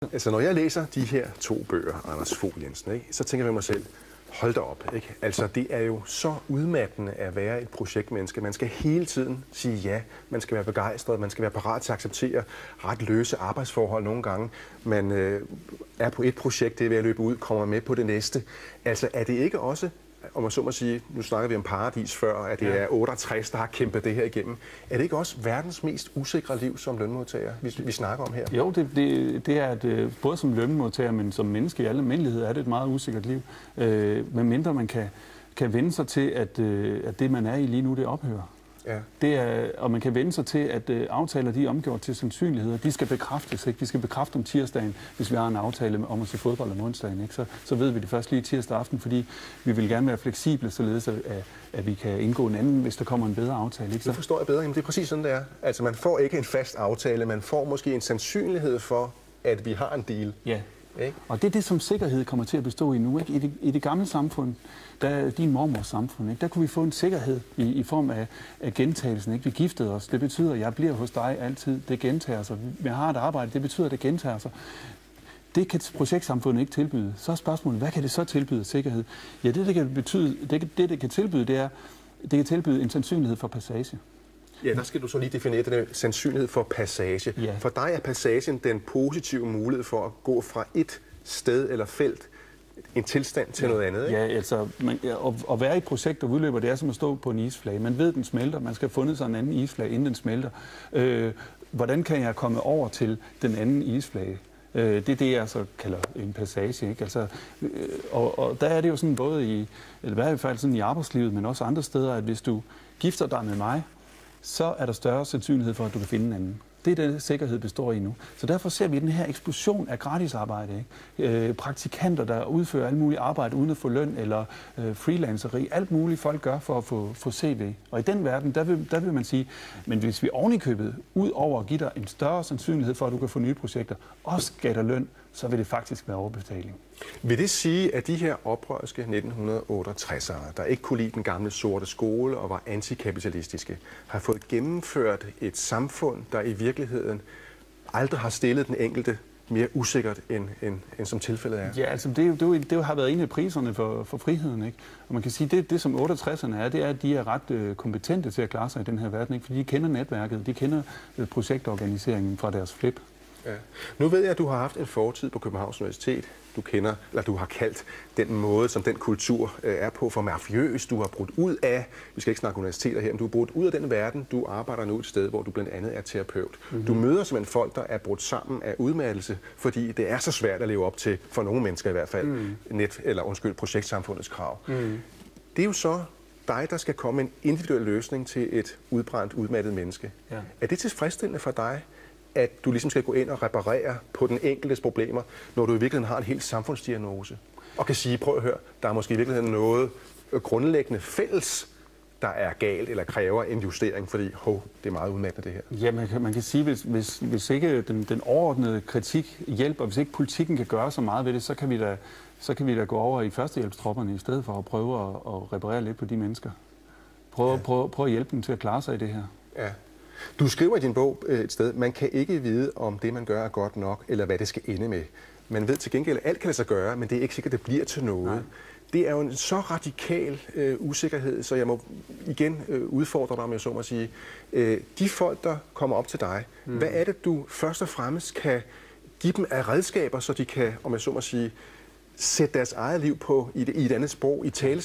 Altså, når jeg læser de her 2 bøger, Anders Fogh Jensen, ikke, så tænker jeg ved mig selv, hold da op, ikke? Altså, det er jo så udmattende at være et projektmenneske. Man skal hele tiden sige ja, man skal være begejstret, man skal være parat til at acceptere ret løse arbejdsforhold nogle gange. Man er på et projekt, det er ved at løbe ud, kommer med på det næste. Altså, er det ikke også, om man så må sige, nu snakker vi om paradis før, at det er 68, der har kæmpet det her igennem. Er det ikke også verdens mest usikre liv som lønmodtager, vi snakker om her? Jo, det er både som lønmodtager, men som menneske i alle almindelighed er det et meget usikkert liv. Medmindre man kan vende sig til, at det, man er i lige nu, det ophører. Ja. Og man kan vende sig til, at aftaler, de er omgjort til sandsynligheder. De skal bekræftes, ikke? De skal bekræfte om tirsdagen, hvis vi har en aftale om at se fodbold om onsdagen, ikke? Så ved vi det først lige tirsdag aften, fordi vi vil gerne være fleksible, således at vi kan indgå en anden, hvis der kommer en bedre aftale, ikke? Det forstår jeg bedre. Jamen, det er præcis sådan, det er. Altså, man får ikke en fast aftale, man får måske en sandsynlighed for, at vi har en deal. Ja. Og det er det, som sikkerhed kommer til at bestå i nu. Ikke? I det gamle samfund, din mormors samfund, ikke? Der kunne vi få en sikkerhed i form af gentagelsen. Ikke? Vi giftede os. Det betyder, at jeg bliver hos dig altid. Det gentager sig. Jeg har et arbejde. Det betyder, at det gentager sig. Det kan projektsamfundet ikke tilbyde. Så er spørgsmålet, hvad kan det så tilbyde af sikkerhed? Ja, det kan tilbyde, det kan tilbyde en sandsynlighed for passage. Ja, der skal du så lige definere den sandsynlighed for passage. Ja. For dig er passagen den positive mulighed for at gå fra et sted eller felt, en tilstand til noget andet, ikke? Ja, altså at være i et projekt, der udløber, det er som at stå på en isflage. Man ved, den smelter. Man skal have fundet sig en anden isflage, inden den smelter. Hvordan kan jeg komme over til den anden isflage? Det er det, jeg så kalder en passage, ikke? Altså, og der er det jo sådan både i hvert fald sådan i arbejdslivet, men også andre steder, at hvis du gifter dig med mig, så er der større sandsynlighed for, at du kan finde en anden. Det er det, sikkerhed består i nu. Så derfor ser vi den her eksplosion af gratisarbejde. Ikke? Praktikanter, der udfører alt muligt arbejde uden at få løn, eller freelanceri. Alt muligt folk gør for at få CV. Og i den verden, der vil man sige, men hvis vi ovenikøbet, ud over at give dig en større sandsynlighed for, at du kan få nye projekter, også gav dig løn, så vil det faktisk være overbetaling. Vil det sige, at de her oprørske 1968'ere, der ikke kunne lide den gamle sorte skole og var antikapitalistiske, har fået gennemført et samfund, der i virkeligheden aldrig har stillet den enkelte mere usikkert, end som tilfældet er? Ja, altså det har været en af priserne for friheden, ikke? Og man kan sige, det som 68'erne er, det er, at de er ret kompetente til at klare sig i den her verden, ikke? Fordi de kender netværket, de kender projektorganiseringen fra deres flip. Ja. Nu ved jeg, at du har haft en fortid på Københavns Universitet. Du har kaldt den måde, som den kultur er på, for mafiøs. Du har brudt ud af, vi skal ikke snakke universiteter her, men du har brudt ud af den verden. Du arbejder nu et sted, hvor du blandt andet er terapeut. Du møder simpelthen folk, der er brudt sammen af udmattelse, fordi det er så svært at leve op til, for nogle mennesker i hvert fald, projektsamfundets krav. Det er jo så dig, der skal komme en individuel løsning til et udbrændt, udmattet menneske. Ja. Er det tilfredsstillende for dig, at du ligesom skal gå ind og reparere på den enkeltes problemer, når du i virkeligheden har en helt samfundsdiagnose? Og kan sige, prøv at høre, der er måske i virkeligheden noget grundlæggende fælles, der er galt eller kræver en justering, fordi det er meget udmattende det her. Ja, man kan sige, hvis ikke den overordnede kritik hjælper, hvis ikke politikken kan gøre så meget ved det, så kan vi da gå over i førstehjælpstropperne i stedet for at prøve at reparere lidt på de mennesker. Prøve at hjælpe dem til at klare sig i det her. Ja. Du skriver i din bog et sted, man kan ikke vide, om det, man gør, er godt nok, eller hvad det skal ende med. Man ved til gengæld, at alt kan lade sig gøre, men det er ikke sikkert, at det bliver til noget. Nej. Det er jo en så radikal usikkerhed, så jeg må igen udfordre dig, om jeg så må sige. De folk, der kommer op til dig, hvad er det, du først og fremmest kan give dem af redskaber, så de kan, om jeg så må sige, sætte deres eget liv på i et andet sprog, sætte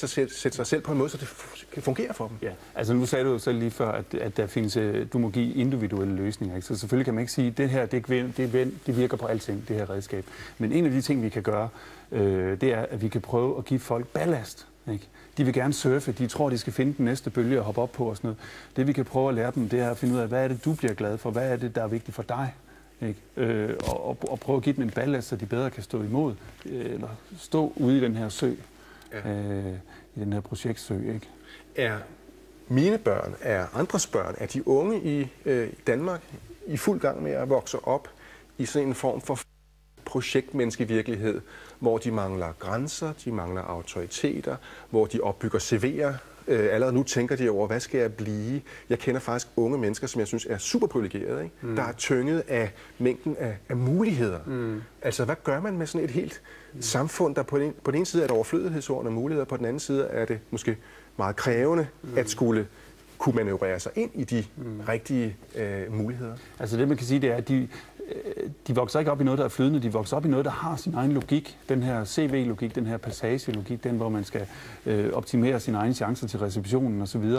sig selv på en måde, så det kan fungere for dem? Ja, altså nu sagde du jo selv lige før, at der findes, du må give individuelle løsninger, ikke? Så selvfølgelig kan man ikke sige, at det her, det virker på alting, det her redskab. Men en af de ting, vi kan gøre, det er, at vi kan prøve at give folk ballast, ikke? De vil gerne surfe, de tror, de skal finde den næste bølge og hoppe op på og sådan noget. Det vi kan prøve at lære dem, det er at finde ud af, hvad er det, du bliver glad for, hvad er det, der er vigtigt for dig? Og prøve at give dem en ballast, så de bedre kan stå imod, eller stå ude i den her sø, i den her projektsø. Ikke? Er mine børn, er andres børn, er de unge i Danmark i fuld gang med at vokse op i sådan en form for projektmenneskevirkelighed, hvor de mangler grænser, de mangler autoriteter, hvor de opbygger CV'er Allerede nu tænker de over, hvad skal jeg blive? Jeg kender faktisk unge mennesker, som jeg synes er super privilegerede, ikke? Der er tynget af mængden af muligheder. Altså, hvad gør man med sådan et helt samfund, der på den ene side er der overflødighedsorden og muligheder, på den anden side er det måske meget krævende at kunne manøvrere sig ind i de rigtige muligheder? Altså det, man kan sige, det er, at de vokser ikke op i noget, der er flydende. De vokser op i noget, der har sin egen logik. Den her CV-logik, den her passage-logik, den, hvor man skal optimere sine egne chancer til receptionen osv.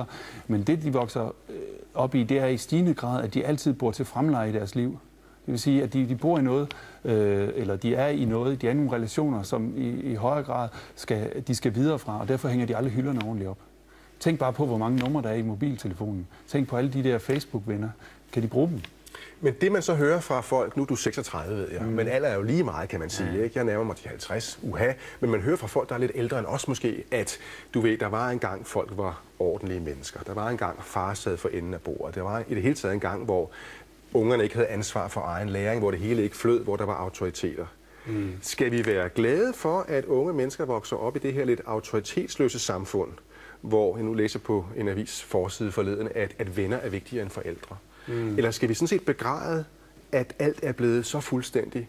Men det, de vokser op i, det er i stigende grad, at de altid bor til fremleje i deres liv. Det vil sige, at de bor i noget, eller de er i noget, de er i nogle relationer, som i højere grad de skal videre fra, og derfor hænger de aldrig hylderne ordentligt op. Tænk bare på, hvor mange numre der er i mobiltelefonen. Tænk på alle de der Facebook-venner. Kan de bruge dem? Men det, man så hører fra folk, nu er du 36, ved jeg, men alder er jo lige meget, kan man sige. Ikke? Jeg nærmer mig de 50, men man hører fra folk, der er lidt ældre end os måske, at du ved, der var engang folk var ordentlige mennesker. Der var engang far sad for enden af bordet. Der var i det hele taget en gang, hvor ungerne ikke havde ansvar for egen læring, hvor det hele ikke flød, hvor der var autoriteter. Skal vi være glade for, at unge mennesker vokser op i det her lidt autoritetsløse samfund, hvor jeg nu læser på en avis forside forleden, at venner er vigtigere end forældre? Eller skal vi sådan set begræde, at alt er blevet så fuldstændig,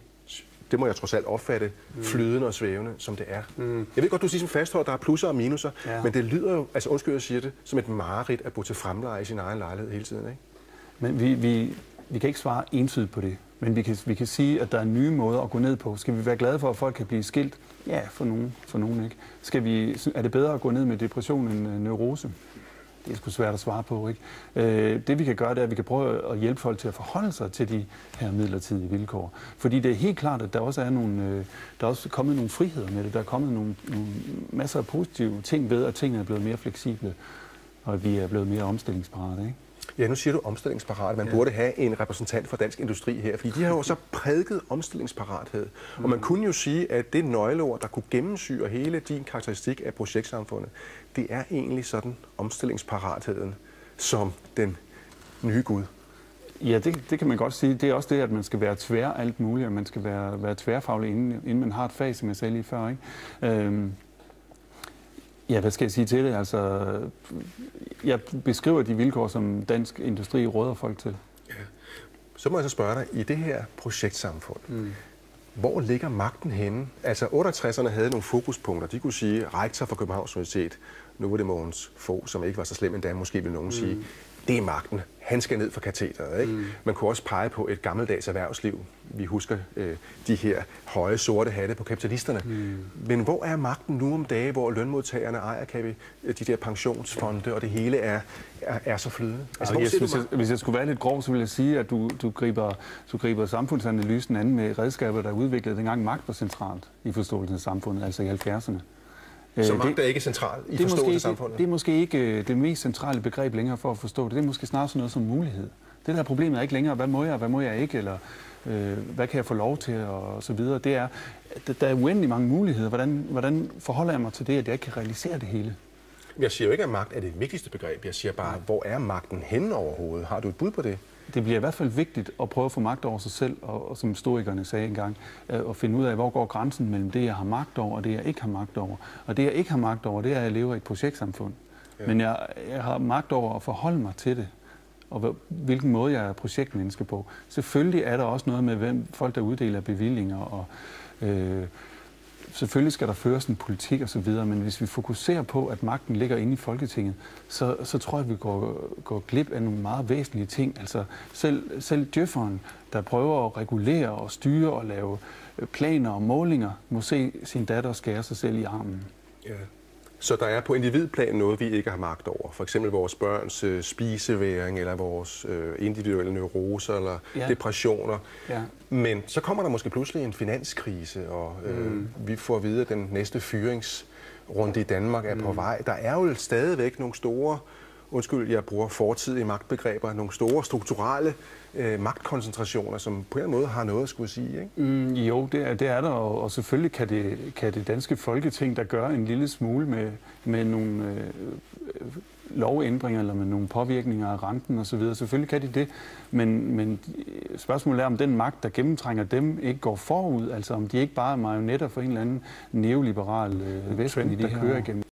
det må jeg trods alt opfatte, flydende og svævende, som det er? Jeg ved godt, du siger som fasthold, der er plusser og minuser, men det lyder jo, altså undskyld, jeg siger det, som et mareridt at bo til fremleje i sin egen lejlighed hele tiden, ikke? Men vi kan ikke svare entydigt på det, men vi kan sige, at der er nye måder at gå ned på. Skal vi være glade for, at folk kan blive skilt? Ja, for nogen ikke. Er det bedre at gå ned med depression end neurose? Det er sgu svært at svare på, ikke? Det vi kan gøre, det er, at vi kan prøve at hjælpe folk til at forholde sig til de her midlertidige vilkår. Fordi det er helt klart, at der også er der er også kommet nogle friheder med det. Der er kommet nogle masser af positive ting ved, at tingene er blevet mere fleksible, og at vi er blevet mere omstillingsparate, ikke? Ja, nu siger du omstillingsparat. Man burde have en repræsentant for Dansk Industri her, fordi de har jo så prædiket omstillingsparathed. Og man kunne jo sige, at det nøgleord, der kunne gennemsyre hele din karakteristik af projektsamfundet, det er egentlig sådan omstillingsparatheden som den nye Gud. Ja, det kan man godt sige. Det er også det, at man skal være tvær alt muligt, og man skal være tværfaglig, inden man har et fag, som jeg sagde lige før, ikke? Ja, hvad skal jeg sige til det? Altså, jeg beskriver de vilkår, som Dansk Industri råder folk til. Ja. Så må jeg så spørge dig, i det her projektsamfund, hvor ligger magten henne? Altså, 68'erne havde nogle fokuspunkter. De kunne sige, rektor for Københavns Universitet, nu var det Mogens Fogh, som ikke var så slem endda, måske vil nogen sige, det er magten. Han skal ned for katedret, ikke? Man kunne også pege på et gammeldags erhvervsliv. Vi husker de her høje sorte hatte på kapitalisterne. Men hvor er magten nu om dage, hvor lønmodtagerne ejer de der pensionsfonde, og det hele er så flydende? Altså, hvis jeg skulle være lidt grov, så vil jeg sige, at du griber samfundsanalysen an med redskaber, der er udviklet dengang magt var centralt i forståelsen af samfundet, altså i 70'erne. Så magt er ikke central i forståelsen af samfundet? Det er måske ikke det mest centrale begreb længere for at forstå det. Det er måske snarere sådan noget som mulighed. Det der problemet er ikke længere, hvad må jeg ikke, eller hvad kan jeg få lov til, og så videre. Det er, der er uendelig mange muligheder. Hvordan forholder jeg mig til det, at jeg ikke kan realisere det hele? Jeg siger jo ikke, at magt er det vigtigste begreb. Jeg siger bare, hvor er magten henne overhovedet? Har du et bud på det? Det bliver i hvert fald vigtigt at prøve at få magt over sig selv, og som stoikerne sagde engang, at finde ud af, hvor går grænsen mellem det, jeg har magt over, og det, jeg ikke har magt over. Og det, jeg ikke har magt over, det er, at jeg lever i et projektsamfund. Ja. Men jeg har magt over at forholde mig til det, og hvilken måde jeg er projektmenneske på. Selvfølgelig er der også noget med, hvem folk, der uddeler bevillinger, og selvfølgelig skal der føres en politik osv., men hvis vi fokuserer på, at magten ligger inde i Folketinget, så tror jeg, at vi går glip af nogle meget væsentlige ting. Altså selv djøfferen, der prøver at regulere og styre og lave planer og målinger, må se sin datter skære sig selv i armen. Ja. Så der er på individplan noget, vi ikke har magt over. For eksempel vores børns spiseværing, eller vores individuelle neuroser, eller depressioner. Ja. Men så kommer der måske pludselig en finanskrise, og vi får at vide, at den næste fyringsrunde i Danmark er på vej. Der er jo stadigvæk nogle store, undskyld, jeg bruger fortidige magtbegreber, nogle store strukturelle magtkoncentrationer, som på en eller anden måde har noget at skulle sige, ikke? Jo, det er der, og selvfølgelig kan det danske Folketing, der gør en lille smule med nogle lovændringer eller med nogle påvirkninger af renten osv. Selvfølgelig kan de det, men spørgsmålet er, om den magt, der gennemtrænger dem, ikke går forud, altså om de ikke bare er marionetter for en eller anden neoliberal vesten i det her kører igennem.